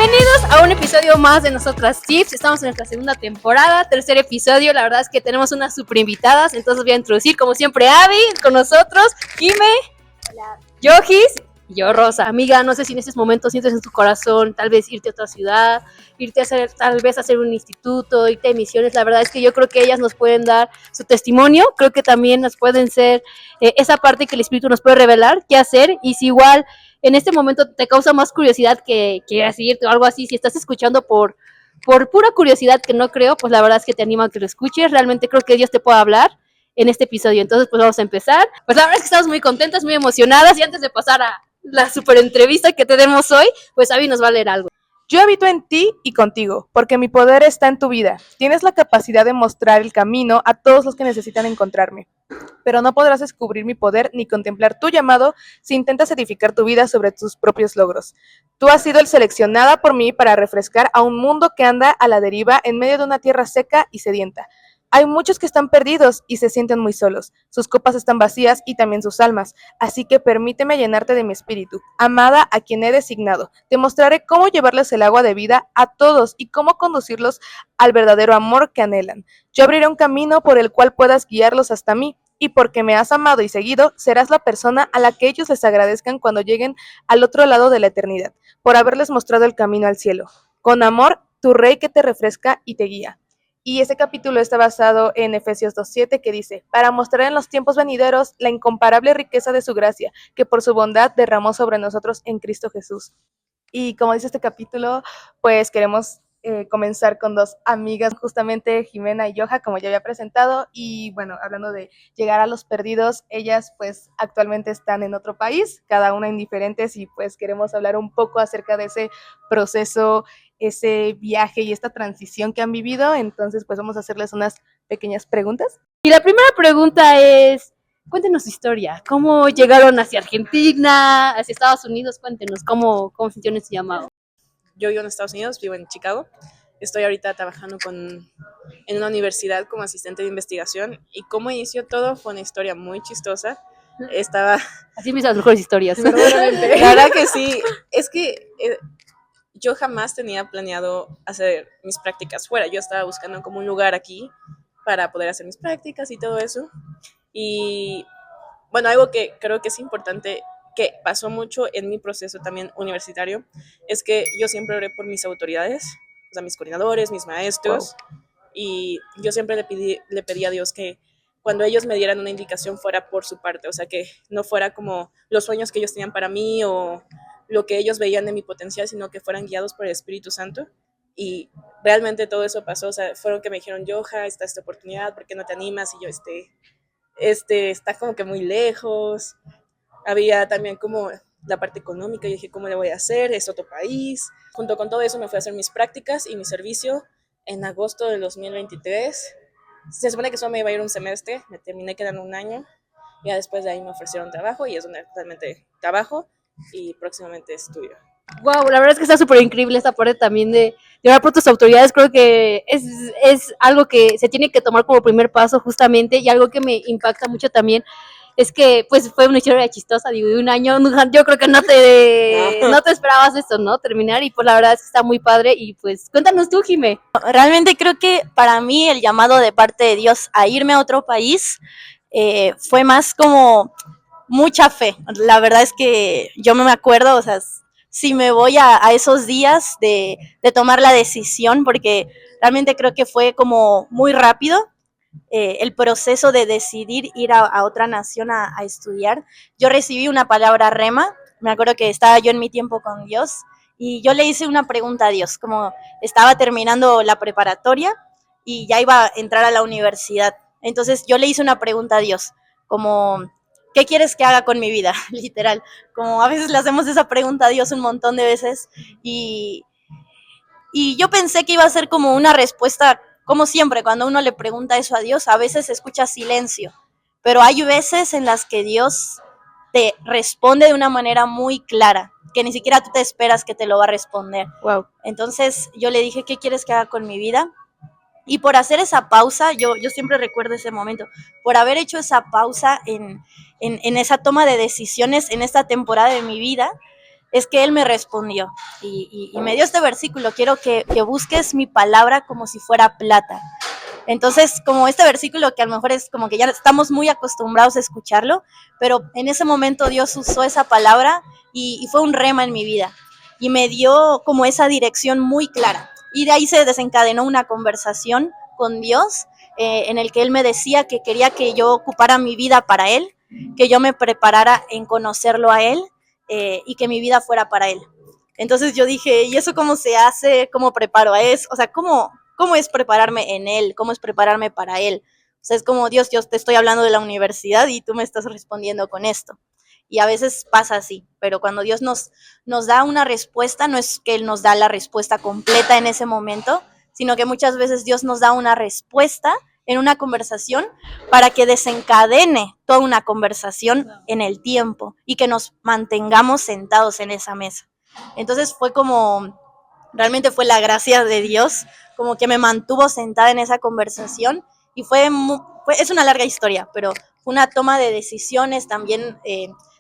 Bienvenidos a un episodio más de Nosotras Tips. Estamos en nuestra segunda temporada, tercer episodio. La verdad es que tenemos unas super invitadas. Entonces voy a introducir, como siempre, a Abby con nosotros, Jime, Hola. Yohis y yo, Rosa. Amiga, no sé si en estos momentos sientes en tu corazón tal vez irte a otra ciudad, irte a hacer, tal vez a hacer un instituto, irte a misiones. La verdad es que yo creo que ellas nos pueden dar su testimonio. Creo que también nos pueden ser esa parte que el Espíritu nos puede revelar qué hacer. Y si igual en este momento te causa más curiosidad que quieras irte o algo así, si estás escuchando por pura curiosidad, que no creo, pues la verdad es que te animo a que lo escuches. Realmente creo que Dios te puede hablar en este episodio. Entonces, pues vamos a empezar. Pues la verdad es que estamos muy contentas, muy emocionadas, y antes de pasar a la super entrevista que tenemos hoy, pues Abby nos va a leer algo. Yo habito en ti y contigo, porque mi poder está en tu vida. Tienes la capacidad de mostrar el camino a todos los que necesitan encontrarme. Pero no podrás descubrir mi poder ni contemplar tu llamado si intentas edificar tu vida sobre tus propios logros. Tú has sido el seleccionada por mí para refrescar a un mundo que anda a la deriva en medio de una tierra seca y sedienta. Hay muchos que están perdidos y se sienten muy solos. Sus copas están vacías y también sus almas. Así que permíteme llenarte de mi espíritu. Amada a quien he designado, te mostraré cómo llevarles el agua de vida a todos y cómo conducirlos al verdadero amor que anhelan. Yo abriré un camino por el cual puedas guiarlos hasta mí. Y porque me has amado y seguido, serás la persona a la que ellos les agradezcan cuando lleguen al otro lado de la eternidad, por haberles mostrado el camino al cielo. Con amor, tu Rey que te refresca y te guía. Y este capítulo está basado en Efesios 2:7, que dice: para mostrar en los tiempos venideros la incomparable riqueza de su gracia, que por su bondad derramó sobre nosotros en Cristo Jesús. Y como dice este capítulo, pues queremos comenzar con dos amigas, justamente Jimena y Yoja, como ya había presentado. Y bueno, hablando de llegar a los perdidos, ellas pues actualmente están en otro país, cada una en diferentes, y pues queremos hablar un poco acerca de ese proceso, ese viaje y esta transición que han vivido. Entonces pues vamos a hacerles unas pequeñas preguntas. Y la primera pregunta es, cuéntenos su historia. ¿Cómo llegaron hacia Argentina, hacia Estados Unidos? Cuéntenos cómo funciona ese llamado. Yo vivo en Estados Unidos, vivo en Chicago. Estoy ahorita trabajando en una universidad como asistente de investigación. Y cómo inició todo fue una historia muy chistosa. Así empiezan las mejores historias. La verdad que sí. Es que yo jamás tenía planeado hacer mis prácticas fuera. Yo estaba buscando como un lugar aquí para poder hacer mis prácticas y todo eso. Y bueno, algo que creo que es importante, que pasó mucho en mi proceso también universitario, es que yo siempre oré por mis autoridades, o sea, mis coordinadores, mis maestros, y yo siempre le pedí a Dios que cuando ellos me dieran una indicación fuera por su parte, o sea, que no fuera como los sueños que ellos tenían para mí o lo que ellos veían de mi potencial, sino que fueran guiados por el Espíritu Santo. Y realmente todo eso pasó, o sea, fueron que me dijeron: Yoja, está esta oportunidad, ¿por qué no te animas? Y yo, está como que muy lejos. Había también como la parte económica. Yo dije, ¿cómo le voy a hacer? Es otro país. Junto con todo eso me fui a hacer mis prácticas y mi servicio en agosto del 2023. Se supone que solo me iba a ir un semestre, me terminé quedando un año. Ya después de ahí me ofrecieron trabajo y es donde actualmente trabajo y próximamente estudio. Wow, la verdad es que está súper increíble esta parte también de llevar por tus autoridades. Creo que es algo que se tiene que tomar como primer paso justamente, y algo que me impacta mucho también es que pues fue una historia chistosa, digo, de un año. Yo creo que no te esperabas esto, ¿no? Terminar, y pues la verdad es que está muy padre. Y pues cuéntanos tú, Jime. Realmente creo que para mí el llamado de parte de Dios a irme a otro país fue más como mucha fe. La verdad es que yo me acuerdo, o sea, si me voy a esos días de tomar la decisión, porque realmente creo que fue como muy rápido el proceso de decidir ir a otra nación a estudiar. Yo recibí una palabra rema, me acuerdo que estaba yo en mi tiempo con Dios y yo le hice una pregunta a Dios, como estaba terminando la preparatoria y ya iba a entrar a la universidad. Entonces yo le hice una pregunta a Dios, como, ¿qué quieres que haga con mi vida? Literal, como a veces le hacemos esa pregunta a Dios un montón de veces, y yo pensé que iba a ser como una respuesta, como siempre, cuando uno le pregunta eso a Dios, a veces se escucha silencio, pero hay veces en las que Dios te responde de una manera muy clara, que ni siquiera tú te esperas que te lo va a responder. Wow. Entonces yo le dije, ¿qué quieres que haga con mi vida? Y por hacer esa pausa, yo siempre recuerdo ese momento, por haber hecho esa pausa en esa toma de decisiones en esta temporada de mi vida, es que Él me respondió y me dio este versículo: quiero que busques mi palabra como si fuera plata. Entonces, como este versículo que a lo mejor es como que ya estamos muy acostumbrados a escucharlo, pero en ese momento Dios usó esa palabra y fue un rema en mi vida y me dio como esa dirección muy clara. Y de ahí se desencadenó una conversación con Dios, en el que Él me decía que quería que yo ocupara mi vida para Él, que yo me preparara en conocerlo a Él, y que mi vida fuera para Él. Entonces yo dije, ¿y eso cómo se hace? ¿Cómo preparo a eso? O sea, ¿cómo es prepararme en Él? ¿Cómo es prepararme para Él? O sea, es como, Dios, yo te estoy hablando de la universidad y tú me estás respondiendo con esto. Y a veces pasa así, pero cuando Dios nos da una respuesta, no es que Él nos da la respuesta completa en ese momento, sino que muchas veces Dios nos da una respuesta en una conversación para que desencadene toda una conversación en el tiempo y que nos mantengamos sentados en esa mesa. Entonces fue como, realmente fue la gracia de Dios, como que me mantuvo sentada en esa conversación y es una larga historia, pero fue una toma de decisiones también,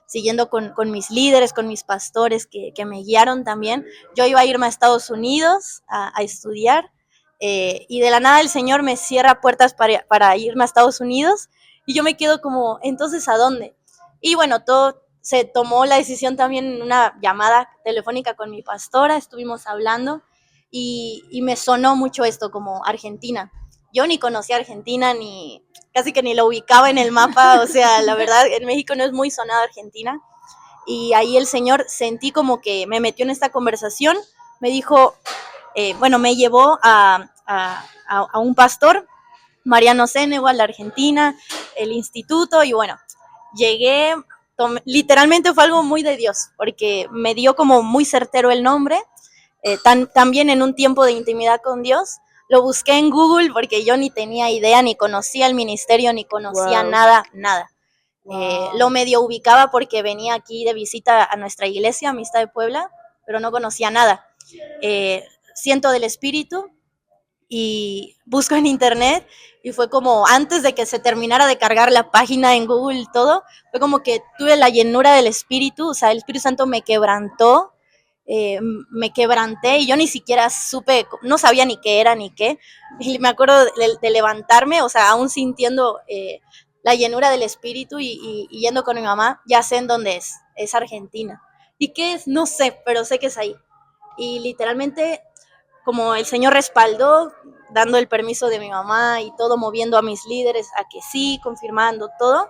siguiendo con mis líderes, con mis pastores que me guiaron también. Yo iba a irme a Estados Unidos a estudiar, y de la nada el Señor me cierra puertas para irme a Estados Unidos y yo me quedo como, entonces, ¿a dónde? Y bueno, todo se tomó la decisión también en una llamada telefónica con mi pastora, estuvimos hablando y me sonó mucho esto como Argentina. Yo ni conocía Argentina, ni casi que ni lo ubicaba en el mapa, o sea, la verdad, en México no es muy sonada Argentina. Y ahí el Señor sentí como que me metió en esta conversación, me dijo, bueno, me llevó a un pastor, Mariano Senego, a la Argentina, el instituto, y bueno, llegué, literalmente fue algo muy de Dios, porque me dio como muy certero el nombre, también en un tiempo de intimidad con Dios. Lo busqué en Google porque yo ni tenía idea, ni conocía el ministerio, ni conocía nada. Lo medio ubicaba porque venía aquí de visita a nuestra iglesia, Amistad de Puebla, pero no conocía nada. Siento del Espíritu y busco en internet y fue como antes de que se terminara de cargar la página en Google y todo, fue como que tuve la llenura del Espíritu, o sea, el Espíritu Santo me quebrantó, me quebranté y yo ni siquiera supe, no sabía ni qué era ni qué, y me acuerdo de levantarme, o sea, aún sintiendo la llenura del Espíritu y yendo con mi mamá, ya sé en dónde es Argentina. ¿Y qué es? No sé, pero sé que es ahí. Y literalmente, como el Señor respaldó, dando el permiso de mi mamá y todo, moviendo a mis líderes a que sí, confirmando todo,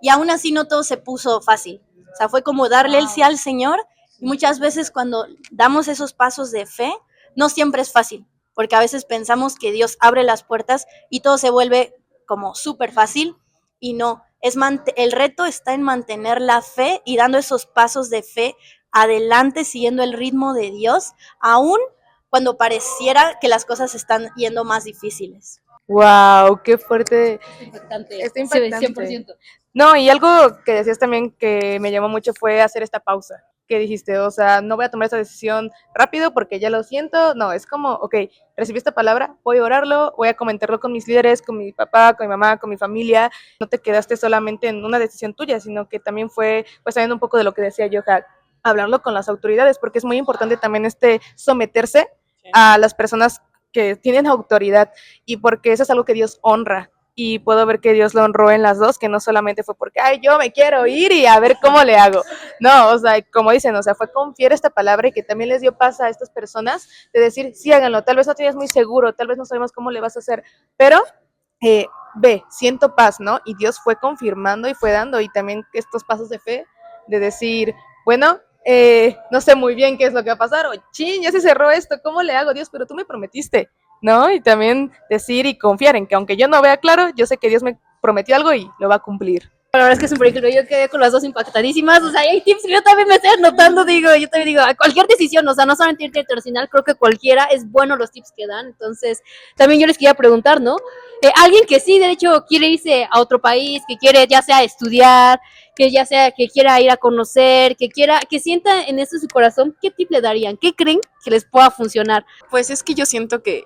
y aún así no todo se puso fácil. O sea, fue como darle el sí al Señor, y muchas veces cuando damos esos pasos de fe, no siempre es fácil, porque a veces pensamos que Dios abre las puertas y todo se vuelve como súper fácil, y no, el reto está en mantener la fe y dando esos pasos de fe adelante, siguiendo el ritmo de Dios, aún cuando pareciera que las cosas están yendo más difíciles. Wow, qué fuerte. Impactante. Está impactante. 100%. No, y algo que decías también que me llamó mucho fue hacer esta pausa. Que dijiste, o sea, no voy a tomar esta decisión rápido porque ya lo siento. No, es como, ok, recibí esta palabra, voy a orarlo, voy a comentarlo con mis líderes, con mi papá, con mi mamá, con mi familia. No te quedaste solamente en una decisión tuya, sino que también fue, pues, sabiendo un poco de lo que decía Johan, hablarlo con las autoridades, porque es muy importante también someterse a las personas que tienen autoridad y porque eso es algo que Dios honra y puedo ver que Dios lo honró en las dos, que no solamente fue porque, ay, yo me quiero ir y a ver cómo le hago. No, o sea, como dicen, o sea, fue confiar esta palabra y que también les dio paz a estas personas de decir, sí, háganlo, tal vez no tienes muy seguro, tal vez no sabemos cómo le vas a hacer, pero ve, siento paz, ¿no? Y Dios fue confirmando y fue dando y también estos pasos de fe de decir, bueno, no sé muy bien qué es lo que va a pasar, o chin, ya se cerró esto, ¿cómo le hago, Dios? Pero tú me prometiste, ¿no? Y también decir y confiar en que aunque yo no vea claro, yo sé que Dios me prometió algo y lo va a cumplir. La verdad es que es súper increíble. Yo quedé con las dos impactadísimas. O sea, hay tips que yo también me estoy anotando. Yo también digo, a cualquier decisión, o sea, no solamente irte internacional, creo que cualquiera es bueno los tips que dan. Entonces, también yo les quería preguntar, ¿no? Alguien que sí, de hecho, quiere irse a otro país, que quiere ya sea estudiar, que ya sea que quiera ir a conocer, que sienta en eso su corazón, ¿qué tip le darían? ¿Qué creen que les pueda funcionar? Pues es que yo siento que,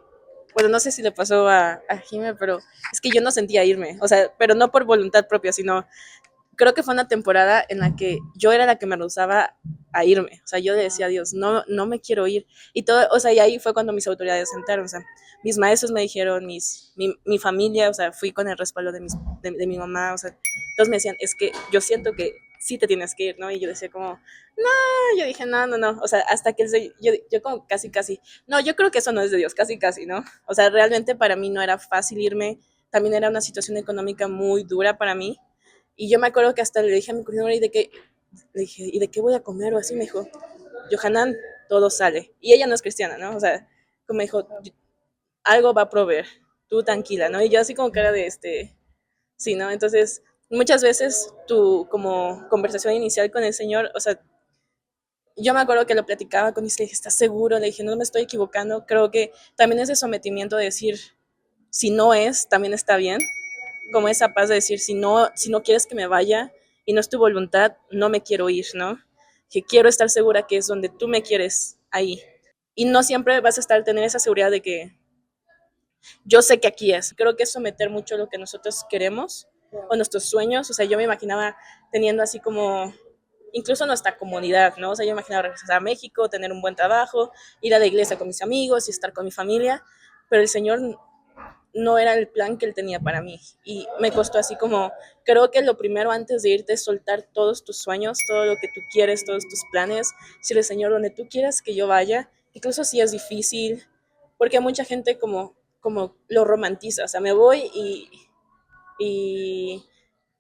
bueno, no sé si le pasó a Jime, pero es que yo no sentía irme, o sea, pero no por voluntad propia, sino creo que fue una temporada en la que yo era la que me rehusaba a irme. O sea, yo le decía a Dios, no, no me quiero ir. Y todo, o sea, y ahí fue cuando mis autoridades entraron. O sea, mis maestros me dijeron, mi familia, o sea, fui con el respaldo de mi mamá. O sea, todos me decían, es que yo siento que sí te tienes que ir, ¿no? Y yo decía como, no, yo dije, no, no, no. O sea, hasta que yo como casi, no, yo creo que eso no es de Dios, casi, ¿no? O sea, realmente para mí no era fácil irme. También era una situación económica muy dura para mí. Y yo me acuerdo que hasta le dije a mi coordinadora, le dije, ¿y de qué voy a comer? O así me dijo, Johanan, todo sale. Y ella no es cristiana, ¿no? O sea, como me dijo, algo va a proveer, tú tranquila, ¿no? Y yo así como cara de sí, ¿no? Entonces, muchas veces tu como conversación inicial con el Señor, o sea, yo me acuerdo que lo platicaba con él, le dije, ¿estás seguro? Le dije, no me estoy equivocando. Creo que también ese sometimiento de decir, si no es, también está bien. Como esa paz de decir, si no quieres que me vaya y no es tu voluntad, no me quiero ir, ¿no? Que quiero estar segura que es donde tú me quieres ahí. Y no siempre vas a tener esa seguridad de que yo sé que aquí es. Creo que es someter mucho lo que nosotros queremos o nuestros sueños. O sea, yo me imaginaba teniendo así como incluso nuestra comunidad, ¿no? O sea, yo me imaginaba regresar a México, tener un buen trabajo, ir a la iglesia con mis amigos y estar con mi familia, pero el Señor no era el plan que él tenía para mí. Y me costó así como, creo que lo primero antes de irte es soltar todos tus sueños, todo lo que tú quieres, todos tus planes, decirle, Señor, donde tú quieras que yo vaya, incluso si es difícil, porque mucha gente como lo romantiza, o sea, me voy y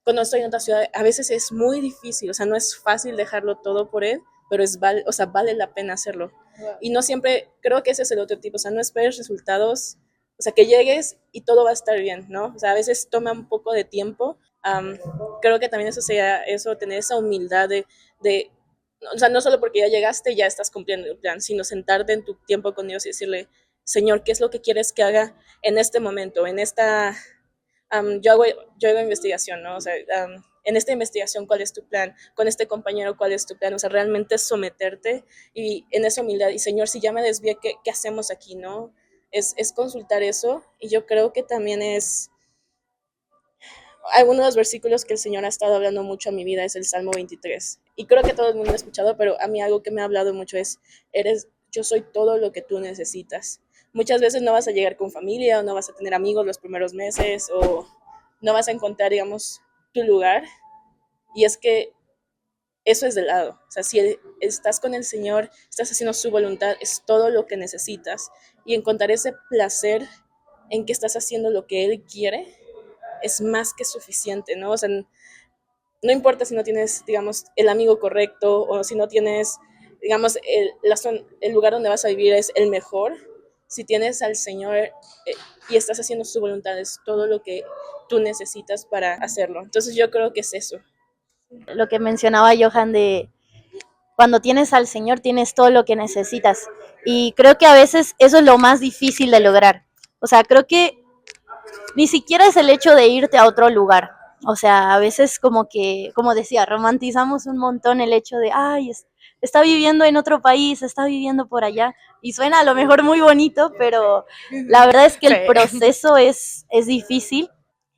cuando estoy en otra ciudad, a veces es muy difícil, o sea, no es fácil dejarlo todo por él, pero o sea, vale la pena hacerlo. Y no siempre, creo que ese es el otro tipo, o sea, no esperes resultados, o sea, que llegues y todo va a estar bien, ¿no? O sea, a veces toma un poco de tiempo. Creo que también eso, tener esa humildad de, o sea, no solo porque ya llegaste, ya estás cumpliendo el plan, sino sentarte en tu tiempo con Dios y decirle, Señor, ¿qué es lo que quieres que haga en este momento, en esta yo hago investigación, ¿no? O sea, en esta investigación, ¿cuál es tu plan? Con este compañero, ¿cuál es tu plan? O sea, realmente someterte y en esa humildad, y Señor, si ya me desvié, ¿qué hacemos aquí, no? Es consultar eso, y yo creo que también es, algunos de los versículos que el Señor ha estado hablando mucho a mi vida es el Salmo 23, y creo que todo el mundo lo ha escuchado, pero a mí algo que me ha hablado mucho es, yo soy todo lo que tú necesitas. Muchas veces no vas a llegar con familia, o no vas a tener amigos los primeros meses, o no vas a encontrar, digamos, tu lugar. Y es que eso es de lado. O sea, si estás con el Señor, estás haciendo su voluntad, es todo lo que necesitas. Y encontrar ese placer en que estás haciendo lo que Él quiere es más que suficiente, ¿no? O sea, no importa si no tienes, digamos, el amigo correcto o si no tienes, digamos, el lugar donde vas a vivir es el mejor. Si tienes al Señor y estás haciendo su voluntad, es todo lo que tú necesitas para hacerlo. Entonces yo creo que es eso. Lo que mencionaba Johan de cuando tienes al Señor tienes todo lo que necesitas. Y creo que a veces eso es lo más difícil de lograr. O sea, creo que ni siquiera es el hecho de irte a otro lugar. O sea, a veces como que, como decía, romantizamos un montón el hecho de, ay, está viviendo en otro país, está viviendo por allá. Y suena a lo mejor muy bonito, pero la verdad es que el proceso es difícil.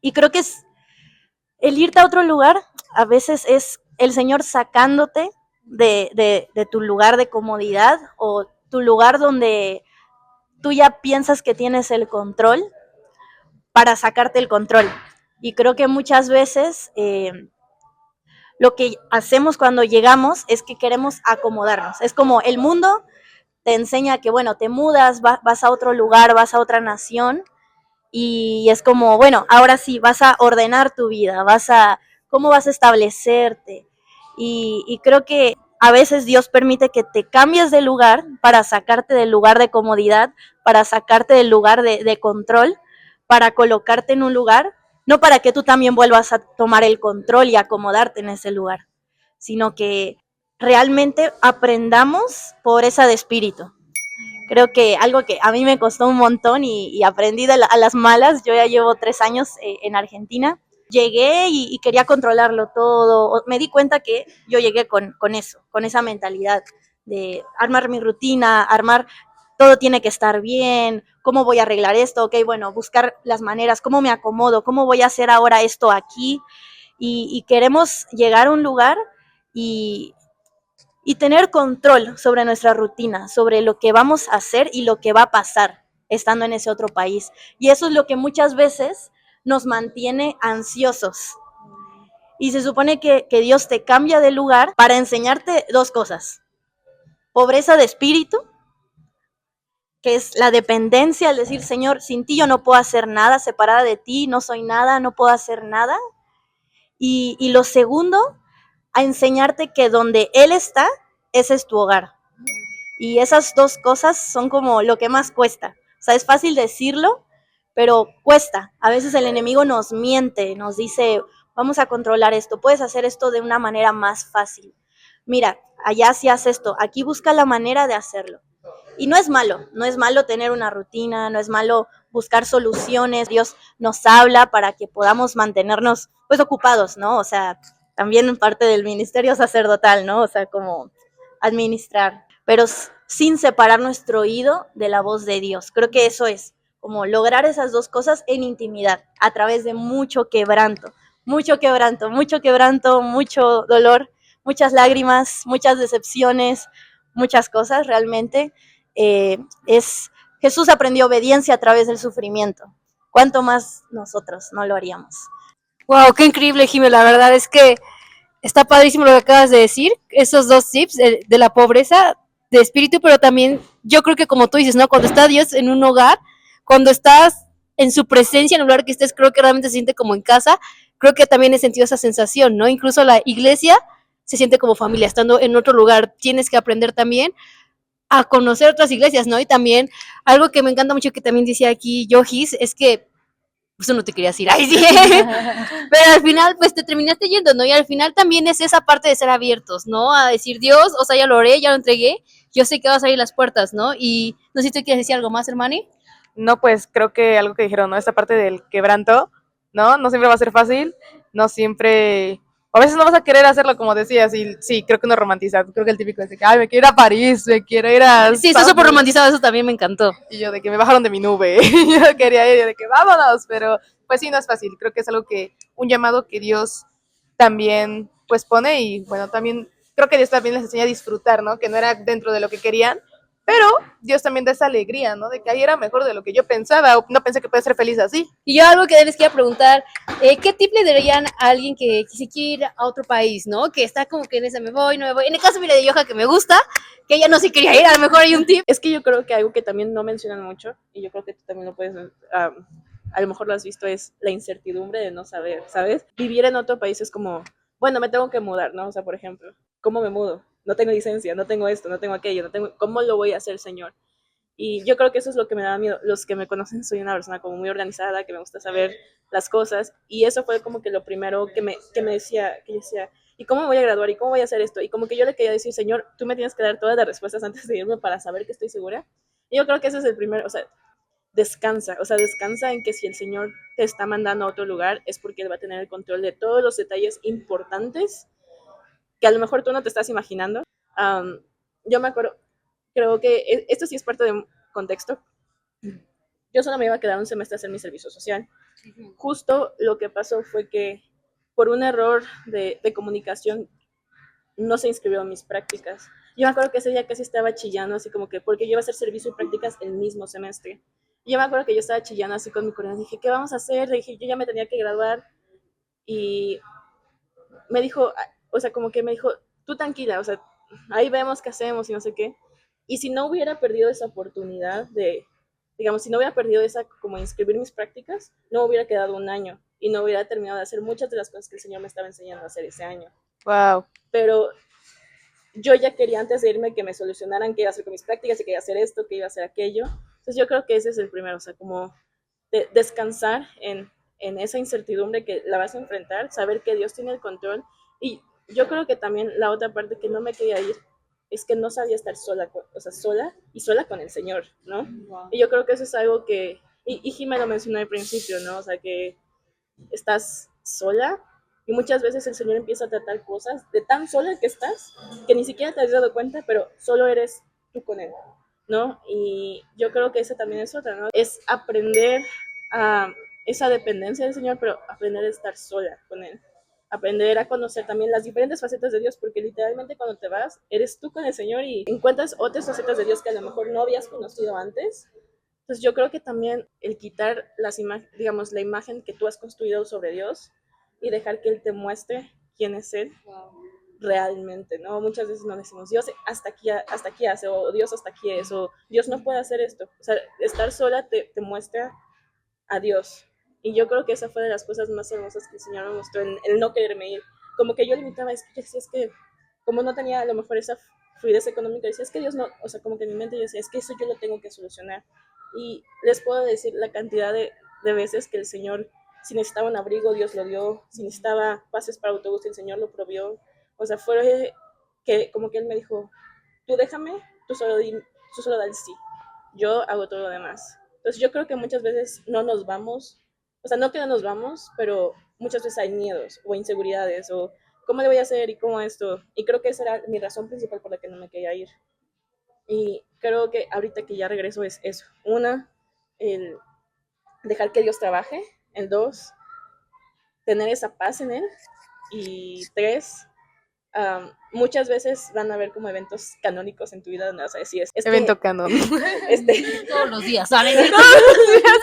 Y creo que es el irte a otro lugar, a veces es el Señor sacándote de tu lugar de comodidad o tu lugar donde tú ya piensas que tienes el control para sacarte el control. Y creo que muchas veces lo que hacemos cuando llegamos es que queremos acomodarnos. Es como el mundo te enseña que, bueno, te mudas, vas a otro lugar, vas a otra nación y es como, bueno, ahora sí, vas a ordenar tu vida, cómo vas a establecerte. Y creo que a veces Dios permite que te cambies de lugar para sacarte del lugar de comodidad, para sacarte del lugar de control, para colocarte en un lugar, no para que tú también vuelvas a tomar el control y acomodarte en ese lugar, sino que realmente aprendamos pobreza de espíritu. Creo que algo que a mí me costó un montón y aprendí a las malas, yo ya llevo 3 años en Argentina, llegué y quería controlarlo todo, me di cuenta que yo llegué con eso, con esa mentalidad de armar mi rutina, todo tiene que estar bien, cómo voy a arreglar esto, ok, bueno, buscar las maneras, cómo me acomodo, cómo voy a hacer ahora esto aquí, y queremos llegar a un lugar y, y tener control sobre nuestra rutina, sobre lo que vamos a hacer y lo que va a pasar estando en ese otro país. Y eso es lo que muchas veces nos mantiene ansiosos. Y se supone que Dios te cambia de lugar para enseñarte dos cosas. Pobreza de espíritu, que es la dependencia, al decir, Señor, sin ti yo no puedo hacer nada, separada de ti, no soy nada, no puedo hacer nada. Y lo segundo, a enseñarte que donde Él está, ese es tu hogar. Y esas dos cosas son como lo que más cuesta. O sea, es fácil decirlo, pero cuesta. A veces el enemigo nos miente, nos dice, vamos a controlar esto, puedes hacer esto de una manera más fácil. Mira, allá sí haces esto, aquí busca la manera de hacerlo. Y no es malo, no es malo tener una rutina, no es malo buscar soluciones. Dios nos habla para que podamos mantenernos pues ocupados, ¿no? O sea, también parte del ministerio sacerdotal, ¿no? O sea, como administrar, pero sin separar nuestro oído de la voz de Dios. Creo que eso es como lograr esas dos cosas en intimidad, a través de mucho quebranto, mucho dolor, muchas lágrimas, muchas decepciones, muchas cosas realmente. Es Jesús aprendió obediencia a través del sufrimiento. ¿Cuánto más nosotros no lo haríamos? Wow, qué increíble, Jimé. La verdad es que está padrísimo lo que acabas de decir, esos dos tips de la pobreza de espíritu, pero también yo creo que como tú dices, ¿no? Cuando está Dios en un hogar, cuando estás en su presencia, en el lugar que estés, creo que realmente se siente como en casa, creo que también he sentido esa sensación, ¿no? Incluso la iglesia se siente como familia, estando en otro lugar, tienes que aprender también a conocer otras iglesias, ¿no? Y también algo que me encanta mucho que también decía aquí Yohis es que eso no te querías ir, ay, sí. Pero al final, pues te terminaste yendo, ¿no? Y al final también es esa parte de ser abiertos, ¿no? A decir, Dios, o sea, ya lo oré, ya lo entregué, yo sé que vas a abrir las puertas, ¿no? Y no sé si tú quieres decir algo más, hermani. No, pues creo que algo que dijeron, ¿no? Esta parte del quebranto, ¿no? No siempre va a ser fácil, no siempre... A veces no vas a querer hacerlo como decías, y sí, creo que uno romantiza, creo que el típico es de que, ay, me quiero ir a París, me quiero ir a... Sí, está súper romantizado, eso también me encantó. Y yo de que me bajaron de mi nube, yo quería ir, de que vámonos, pero pues sí, no es fácil, creo que es algo que, un llamado que Dios también pues pone y bueno, también creo que Dios también les enseña a disfrutar, ¿no? Que no era dentro de lo que querían, pero Dios también da esa alegría, ¿no? De que ahí era mejor de lo que yo pensaba, o no pensé que puede ser feliz así. Y yo algo que les quería preguntar, ¿qué tip le darían a alguien que se quiere ir a otro país, ¿no? Que está como que en ese me voy, no me voy. En el caso, mira, de Yoja, que me gusta, que ella no se quería ir, a lo mejor hay un tip. Es que yo creo que algo que también no mencionan mucho, y yo creo que tú también lo puedes, a lo mejor lo has visto, es la incertidumbre de no saber, ¿sabes? Vivir en otro país es como, bueno, me tengo que mudar, ¿no? O sea, por ejemplo, ¿cómo me mudo? No tengo licencia, no tengo esto, no tengo aquello, no tengo, ¿cómo lo voy a hacer, Señor? Y yo creo que eso es lo que me da miedo. Los que me conocen, soy una persona como muy organizada, que me gusta saber las cosas. Y eso fue como que lo primero que me decía, que yo decía, ¿y cómo me voy a graduar? ¿Y cómo voy a hacer esto? Y como que yo le quería decir, Señor, tú me tienes que dar todas las respuestas antes de irme para saber que estoy segura. Y yo creo que ese es el primero, o sea, descansa en que si el Señor te está mandando a otro lugar es porque Él va a tener el control de todos los detalles importantes que a lo mejor tú no te estás imaginando. Yo me acuerdo, creo que esto sí es parte de un contexto. Yo solo me iba a quedar un semestre a hacer mi servicio social. Justo lo que pasó fue que por un error de comunicación no se inscribió en mis prácticas. Yo me acuerdo que ese día casi estaba chillando, así como que, porque yo iba a hacer servicio y prácticas el mismo semestre. Y yo me acuerdo que yo estaba chillando así con mi corazón. Dije, ¿qué vamos a hacer? Le dije, yo ya me tenía que graduar. Y me dijo, o sea, como que me dijo, tú tranquila, o sea, ahí vemos qué hacemos y no sé qué. Y si no hubiera perdido esa oportunidad de, digamos, si no hubiera perdido esa, como inscribir mis prácticas, no hubiera quedado un año y no hubiera terminado de hacer muchas de las cosas que el Señor me estaba enseñando a hacer ese año. Wow. Pero yo ya quería antes de irme que me solucionaran qué iba a hacer con mis prácticas y qué iba a hacer esto, qué iba a hacer aquello. Entonces yo creo que ese es el primero, o sea, como descansar en esa incertidumbre que la vas a enfrentar, saber que Dios tiene el control. Y yo creo que también la otra parte que no me quería ir es que no sabía estar sola, o sea, sola y sola con el Señor, ¿no? Wow. Y yo creo que eso es algo que, y Jimé lo mencionó al principio, ¿no? O sea, que estás sola y muchas veces el Señor empieza a tratar cosas de tan sola que estás que ni siquiera te has dado cuenta, pero solo eres tú con Él, ¿no? Y yo creo que eso también es otra, ¿no? Es aprender a esa dependencia del Señor, pero aprender a estar sola con Él. aprender a conocer también las diferentes facetas de Dios, porque literalmente cuando te vas, eres tú con el Señor y encuentras otras facetas de Dios que a lo mejor no habías conocido antes. Entonces yo creo que también el quitar digamos, la imagen que tú has construido sobre Dios y dejar que Él te muestre quién es Él realmente, ¿no? Muchas veces nos decimos, Dios hasta aquí hace, o Dios hasta aquí es, o Dios no puede hacer esto. O sea, estar sola te muestra a Dios. Y yo creo que esa fue de las cosas más hermosas que el Señor me mostró, en el no quererme ir. Como que yo limitaba, es que como no tenía a lo mejor esa fluidez económica, decía, es que Dios no, o sea, como que en mi mente yo decía, es que eso yo lo tengo que solucionar. Y les puedo decir la cantidad de veces que el Señor, si necesitaba un abrigo, Dios lo dio, si necesitaba pases para autobús, el Señor lo provió. O sea, fue que como que Él me dijo, tú déjame, tú solo da el sí, yo hago todo lo demás. Entonces yo creo que muchas veces no nos vamos, o sea, no que no nos vamos, pero muchas veces hay miedos o inseguridades o cómo le voy a hacer y cómo esto. Y creo que esa era mi razón principal por la que no me quería ir. Y creo que ahorita que ya regreso es eso. Una, el dejar que Dios trabaje. El dos, tener esa paz en Él. Y tres, muchas veces van a haber como eventos canónicos en tu vida donde vas a decir, Evento canon. Todos los días, ¿sabes?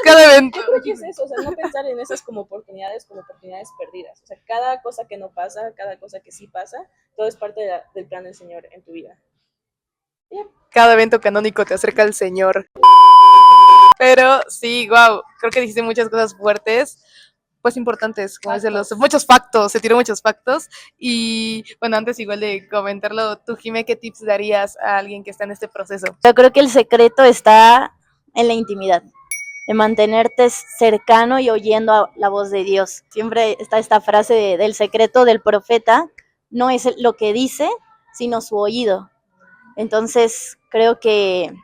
Cada evento. Creo que es eso, o sea, no pensar en esas como oportunidades perdidas. O sea, cada cosa que no pasa, cada cosa que sí pasa, todo es parte del plan del Señor en tu vida. Cada evento canónico te acerca al Señor. Pero sí, wow, creo que dijiste muchas cosas fuertes, pues importantes, como dicen muchos factos, se tiró muchos factos. Y bueno, antes igual de comentarlo, tú, Jimé, ¿qué tips darías a alguien que está en este proceso? Yo creo que el secreto está en la intimidad, de mantenerte cercano y oyendo a la voz de Dios. Siempre está esta frase del secreto del profeta, no es lo que dice, sino su oído. Entonces, creo que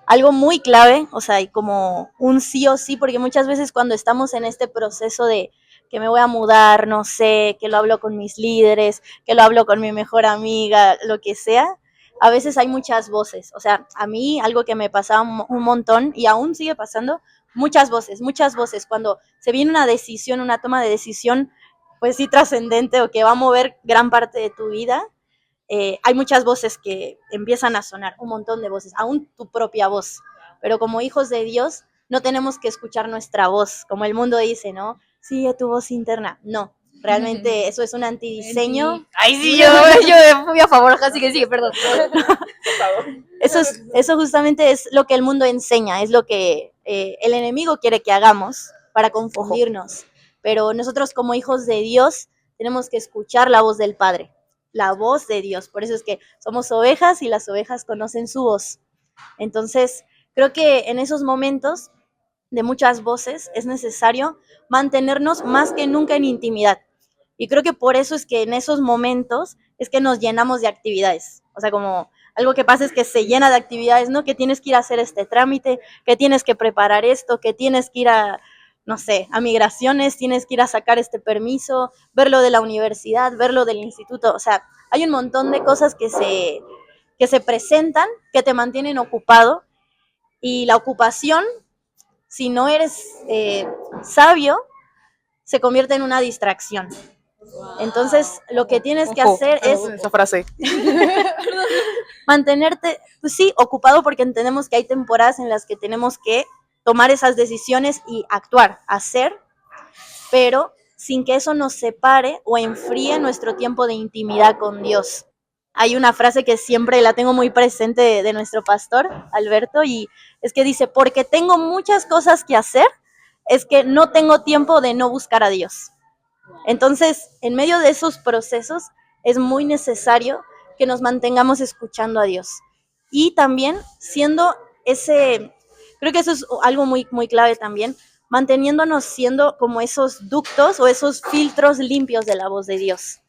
algo muy clave, o sea, y como un sí o sí, porque muchas veces cuando estamos en este proceso de que me voy a mudar, no sé, que lo hablo con mis líderes, que lo hablo con mi mejor amiga, lo que sea, a veces hay muchas voces. O sea, a mí algo que me pasaba un montón y aún sigue pasando, muchas voces. Cuando se viene una decisión, una toma de decisión, pues sí trascendente o que va a mover gran parte de tu vida, hay muchas voces que empiezan a sonar, un montón de voces, aún tu propia voz. Pero como hijos de Dios, no tenemos que escuchar nuestra voz, como el mundo dice, ¿no? Sigue tu voz interna. No, realmente eso es un antidiseño. Ay, sí, yo fui a favor, así que sigue, perdón. Eso justamente es lo que el mundo enseña, es lo que el enemigo quiere que hagamos para confundirnos. Pero nosotros como hijos de Dios tenemos que escuchar la voz del Padre, la voz de Dios. Por eso es que somos ovejas y las ovejas conocen su voz. Entonces, creo que en esos momentos de muchas voces es necesario mantenernos más que nunca en intimidad. Y creo que por eso es que en esos momentos es que nos llenamos de actividades. O sea, como algo que pasa es que se llena de actividades, ¿no? Que tienes que ir a hacer este trámite, que tienes que preparar esto, que tienes que ir a, no sé, a migraciones, tienes que ir a sacar este permiso, ver lo de la universidad, ver lo del instituto. O sea, hay un montón de cosas que se presentan, que te mantienen ocupado. Y la ocupación, si no eres sabio, se convierte en una distracción. Entonces, lo que tienes que hacer es esa frase. mantenerte, pues sí, ocupado, porque entendemos que hay temporadas en las que tenemos que tomar esas decisiones y actuar, hacer, pero sin que eso nos separe o enfríe nuestro tiempo de intimidad con Dios. Hay una frase que siempre la tengo muy presente de nuestro pastor, Alberto, y es que dice, porque tengo muchas cosas que hacer, es que no tengo tiempo de no buscar a Dios. Entonces, en medio de esos procesos, es muy necesario que nos mantengamos escuchando a Dios. Y también siendo creo que eso es algo muy, muy clave también, manteniéndonos siendo como esos ductos o esos filtros limpios de la voz de Dios,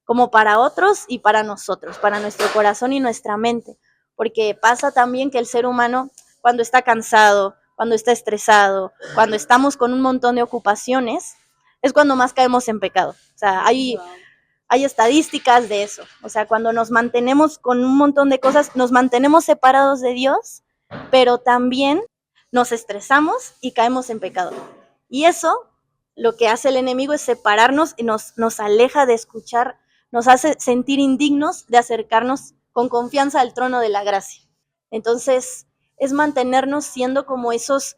como para otros y para nosotros, para nuestro corazón y nuestra mente. Porque pasa también que el ser humano, cuando está cansado, cuando está estresado, cuando estamos con un montón de ocupaciones, es cuando más caemos en pecado. O sea, hay estadísticas de eso. O sea, cuando nos mantenemos con un montón de cosas, nos mantenemos separados de Dios, pero también nos estresamos y caemos en pecado. Y eso lo que hace el enemigo es separarnos y nos aleja de escuchar, nos hace sentir indignos de acercarnos con confianza al trono de la gracia. Entonces, es mantenernos siendo como esos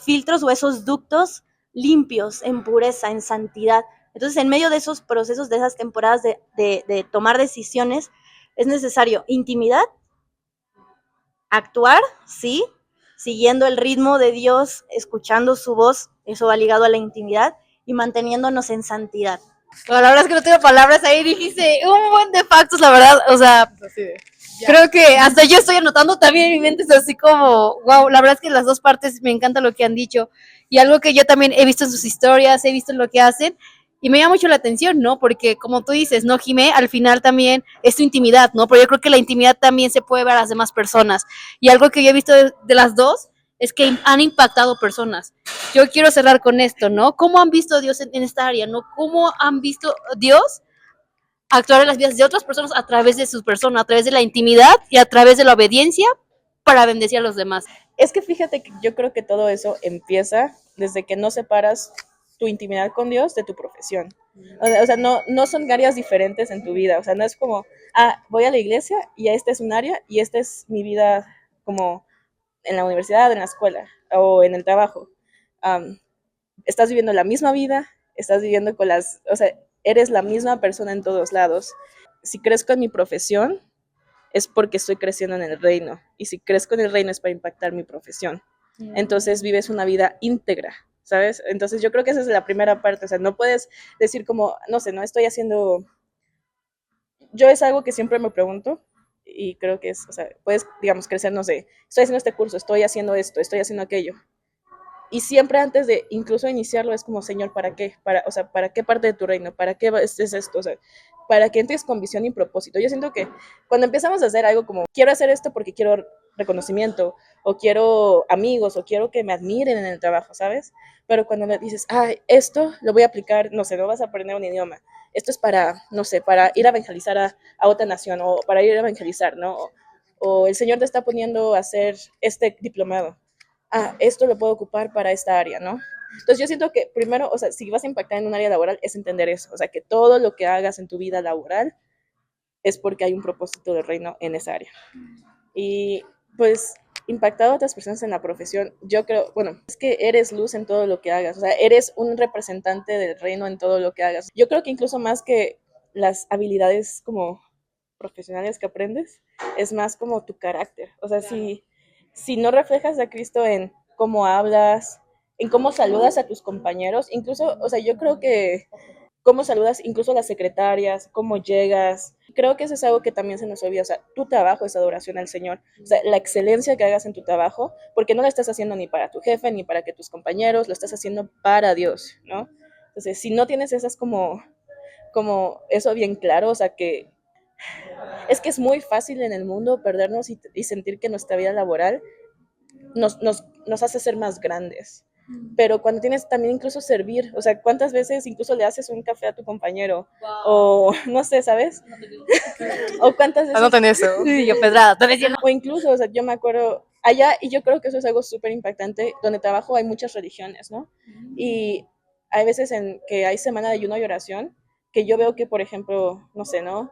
filtros o esos ductos limpios, en pureza, en santidad. Entonces, en medio de esos procesos, de esas temporadas de tomar decisiones, es necesario intimidad, actuar, sí, siguiendo el ritmo de Dios, escuchando su voz, eso va ligado a la intimidad, y manteniéndonos en santidad. Bueno, la verdad es que no tengo palabras, ahí dijiste un buen de factos, la verdad, o sea, Así de, ya. creo que hasta yo estoy anotando también en mi mente, es así como, wow, la verdad es que las dos partes me encanta lo que han dicho, y algo que yo también he visto en sus historias, he visto lo que hacen, y me llama mucho la atención, ¿no? Porque como tú dices, ¿no, Jimé? Al final también es tu intimidad, ¿no? Pero yo creo que la intimidad también se puede ver a las demás personas, y algo que yo he visto de las dos es que han impactado personas. Yo quiero cerrar con esto, ¿no? ¿Cómo han visto a Dios en esta área, ¿no? ¿Cómo han visto Dios actuar en las vidas de otras personas a través de sus personas, a través de la intimidad y a través de la obediencia para bendecir a los demás? Es que fíjate que yo creo que todo eso empieza desde que no separas tu intimidad con Dios de tu profesión. O sea, no son áreas diferentes en tu vida. O sea, no es como, voy a la iglesia y esta es un área y esta es mi vida como en la universidad, en la escuela o en el trabajo. Um, Estás viviendo la misma vida, estás viviendo o sea, eres la misma persona en todos lados. Si crezco en mi profesión, es porque estoy creciendo en el reino. Y si crezco en el reino es para impactar mi profesión. Entonces vives una vida íntegra, ¿sabes? Entonces yo creo que esa es la primera parte. O sea, no puedes decir como, no sé, no estoy haciendo... Yo es algo que siempre me pregunto y creo que es, o sea, puedes, digamos, crecer, no sé, estoy haciendo este curso, estoy haciendo esto, estoy haciendo aquello. Y siempre antes de incluso iniciarlo es como, Señor, ¿para qué? O sea, ¿para qué parte de tu reino? ¿Para qué es esto? O sea, para que entres con visión y propósito. Yo siento que cuando empezamos a hacer algo como, quiero hacer esto porque quiero reconocimiento, o quiero amigos, o quiero que me admiren en el trabajo, ¿sabes? Pero cuando me dices, esto lo voy a aplicar, no sé, no vas a aprender un idioma, esto es para, no sé, para ir a evangelizar a otra nación, o para ir a evangelizar, ¿no? O el Señor te está poniendo a hacer este diplomado. Esto lo puedo ocupar para esta área, ¿no? Entonces yo siento que primero, o sea, si vas a impactar en un área laboral, es entender eso, o sea, que todo lo que hagas en tu vida laboral es porque hay un propósito del reino en esa área. Y pues impactar a otras personas en la profesión, yo creo, bueno, es que eres luz en todo lo que hagas, o sea, eres un representante del reino en todo lo que hagas. Yo creo que incluso más que las habilidades como profesionales que aprendes, es más como tu carácter, o sea, si no reflejas a Cristo en cómo hablas, en cómo saludas a tus compañeros, incluso, o sea, yo creo que cómo saludas incluso a las secretarias, cómo llegas, creo que eso es algo que también se nos olvida, o sea, tu trabajo es adoración al Señor, o sea, la excelencia que hagas en tu trabajo, porque no lo estás haciendo ni para tu jefe, ni para que tus compañeros, lo estás haciendo para Dios, ¿no? Entonces, si no tienes esas como eso bien claro, o sea, que es que es muy fácil en el mundo perdernos y sentir que nuestra vida laboral nos hace ser más grandes. Pero cuando tienes también incluso servir, o sea, ¿cuántas veces incluso le haces un café a tu compañero? Wow. O no sé, ¿sabes? O cuántas veces... Anoten eso. Sí, yo pedrada, o incluso, o sea, yo me acuerdo allá, y yo creo que eso es algo súper impactante, donde trabajo hay muchas religiones, ¿no? Y hay veces en que hay semana de ayuno y oración, que yo veo que, por ejemplo, no sé, ¿no?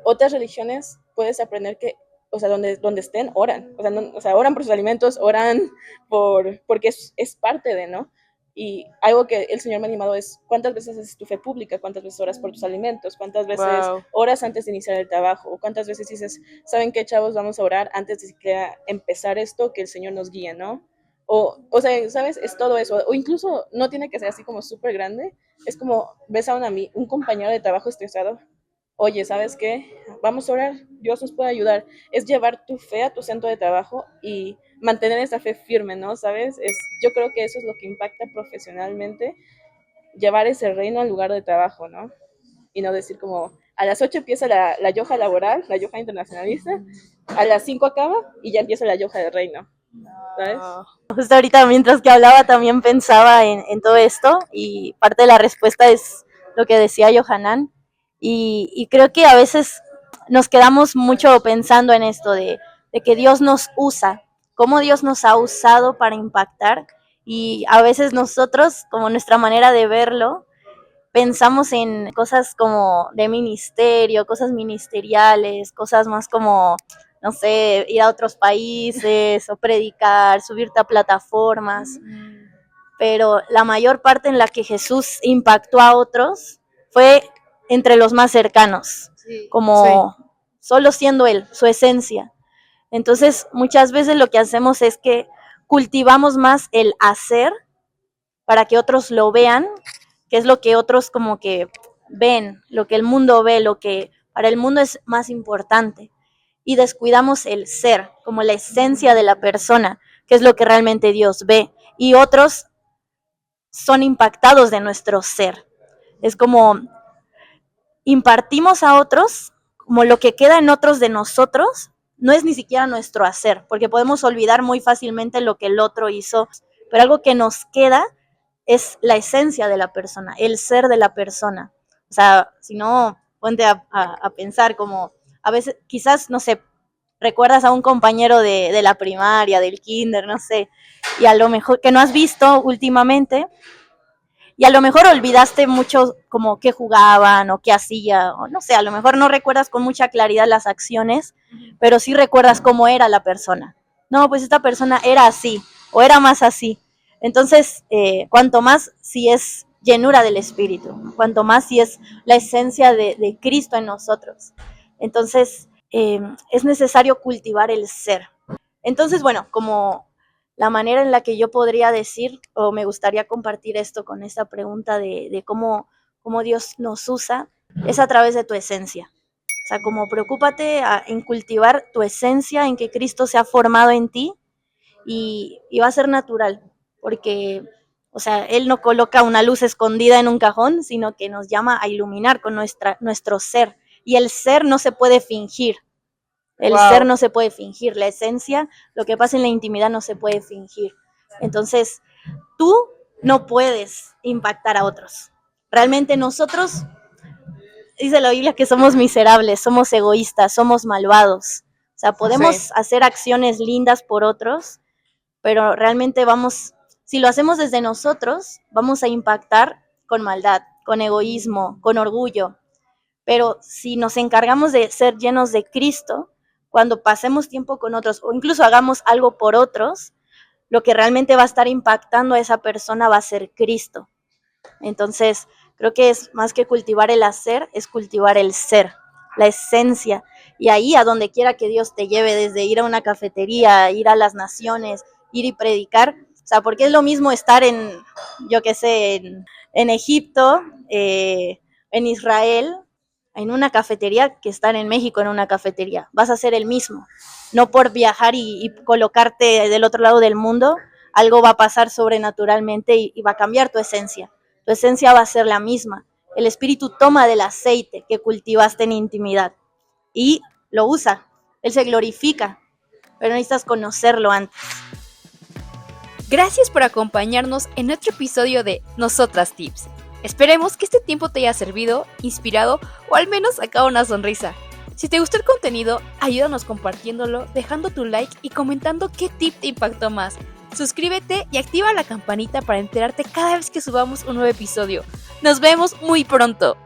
Otras religiones puedes aprender que, o sea, donde estén, oran. O sea, o sea, oran por sus alimentos, oran porque es parte de, ¿no? Y algo que el Señor me ha animado es cuántas veces haces tu fe pública, cuántas veces oras por tus alimentos, cuántas veces oras antes de iniciar el trabajo, o cuántas veces dices, ¿saben qué, chavos? Vamos a orar antes de siquiera empezar esto, que el Señor nos guíe, ¿no? O sea, ¿sabes? Es todo eso. O incluso no tiene que ser así como súper grande. Es como ves a un compañero de trabajo estresado. Oye, ¿sabes qué? Vamos a orar, Dios nos puede ayudar. Es llevar tu fe a tu centro de trabajo y mantener esa fe firme, ¿no? ¿Sabes? Yo creo que eso es lo que impacta profesionalmente, llevar ese reino al lugar de trabajo, ¿no? Y no decir como, a las 8 empieza la yoja laboral, la yoja internacionalista, a las 5 acaba y ya empieza la yoja del reino, ¿sabes? Justo ahorita mientras que hablaba también pensaba en todo esto, y parte de la respuesta es lo que decía Yohanan, y creo que a veces nos quedamos mucho pensando en esto de que Dios nos usa, cómo Dios nos ha usado para impactar, Y a veces nosotros, como nuestra manera de verlo, pensamos en cosas como de ministerio, cosas ministeriales, cosas más como, no sé, ir a otros países o predicar, subirte a plataformas. Pero la mayor parte en la que Jesús impactó a otros fue entre los más cercanos, como solo siendo Él, su esencia. Entonces, muchas veces lo que hacemos es que cultivamos más el hacer para que otros lo vean, que es lo que otros como que ven, lo que el mundo ve, lo que para el mundo es más importante. Y descuidamos el ser, como la esencia de la persona, que es lo que realmente Dios ve. Y otros son impactados de nuestro ser. Es como impartimos a otros, como lo que queda en otros de nosotros, no es ni siquiera nuestro hacer, porque podemos olvidar muy fácilmente lo que el otro hizo, pero algo que nos queda es la esencia de la persona, el ser de la persona. O sea, si no, ponte a pensar como, a veces, quizás, no sé, recuerdas a un compañero de la primaria, del kinder, no sé, y a lo mejor que no has visto últimamente, y a lo mejor olvidaste mucho como qué jugaban o qué hacía, o no sé, a lo mejor no recuerdas con mucha claridad las acciones, pero sí recuerdas cómo era la persona. No, pues esta persona era así, o era más así. Entonces, cuanto más si es llenura del Espíritu, cuanto más si es la esencia de Cristo en nosotros. Entonces, es necesario cultivar el ser. Entonces, bueno, como la manera en la que yo podría decir, o me gustaría compartir esto con esta pregunta de cómo Dios nos usa, es a través de tu esencia. O sea, como preocúpate en cultivar tu esencia, en que Cristo se ha formado en ti y va a ser natural, porque, o sea, Él no coloca una luz escondida en un cajón, sino que nos llama a iluminar con nuestro ser. Y el ser no se puede fingir. El ser no se puede fingir, la esencia, lo que pasa en la intimidad no se puede fingir. Entonces, tú no puedes impactar a otros. Realmente nosotros, dice la Biblia que somos miserables, somos egoístas, somos malvados. O sea, podemos hacer acciones lindas por otros, pero realmente si lo hacemos desde nosotros, vamos a impactar con maldad, con egoísmo, con orgullo. Pero si nos encargamos de ser llenos de Cristo, cuando pasemos tiempo con otros o incluso hagamos algo por otros, lo que realmente va a estar impactando a esa persona va a ser Cristo. Entonces, creo que es más que cultivar el hacer, es cultivar el ser, la esencia. Y ahí, a donde quiera que Dios te lleve, desde ir a una cafetería, ir a las naciones, ir y predicar, o sea, porque es lo mismo estar yo qué sé, en Egipto, en Israel, en una cafetería, que estar en México en una cafetería. Vas a ser el mismo. No por viajar y colocarte del otro lado del mundo, algo va a pasar sobrenaturalmente y va a cambiar tu esencia. Tu esencia va a ser la misma. El Espíritu toma del aceite que cultivaste en intimidad y lo usa. Él se glorifica, pero necesitas conocerlo antes. Gracias por acompañarnos en otro episodio de Nosotras Tips. Esperemos que este tiempo te haya servido, inspirado o al menos sacado una sonrisa. Si te gustó el contenido, ayúdanos compartiéndolo, dejando tu like y comentando qué tip te impactó más. Suscríbete y activa la campanita para enterarte cada vez que subamos un nuevo episodio. Nos vemos muy pronto.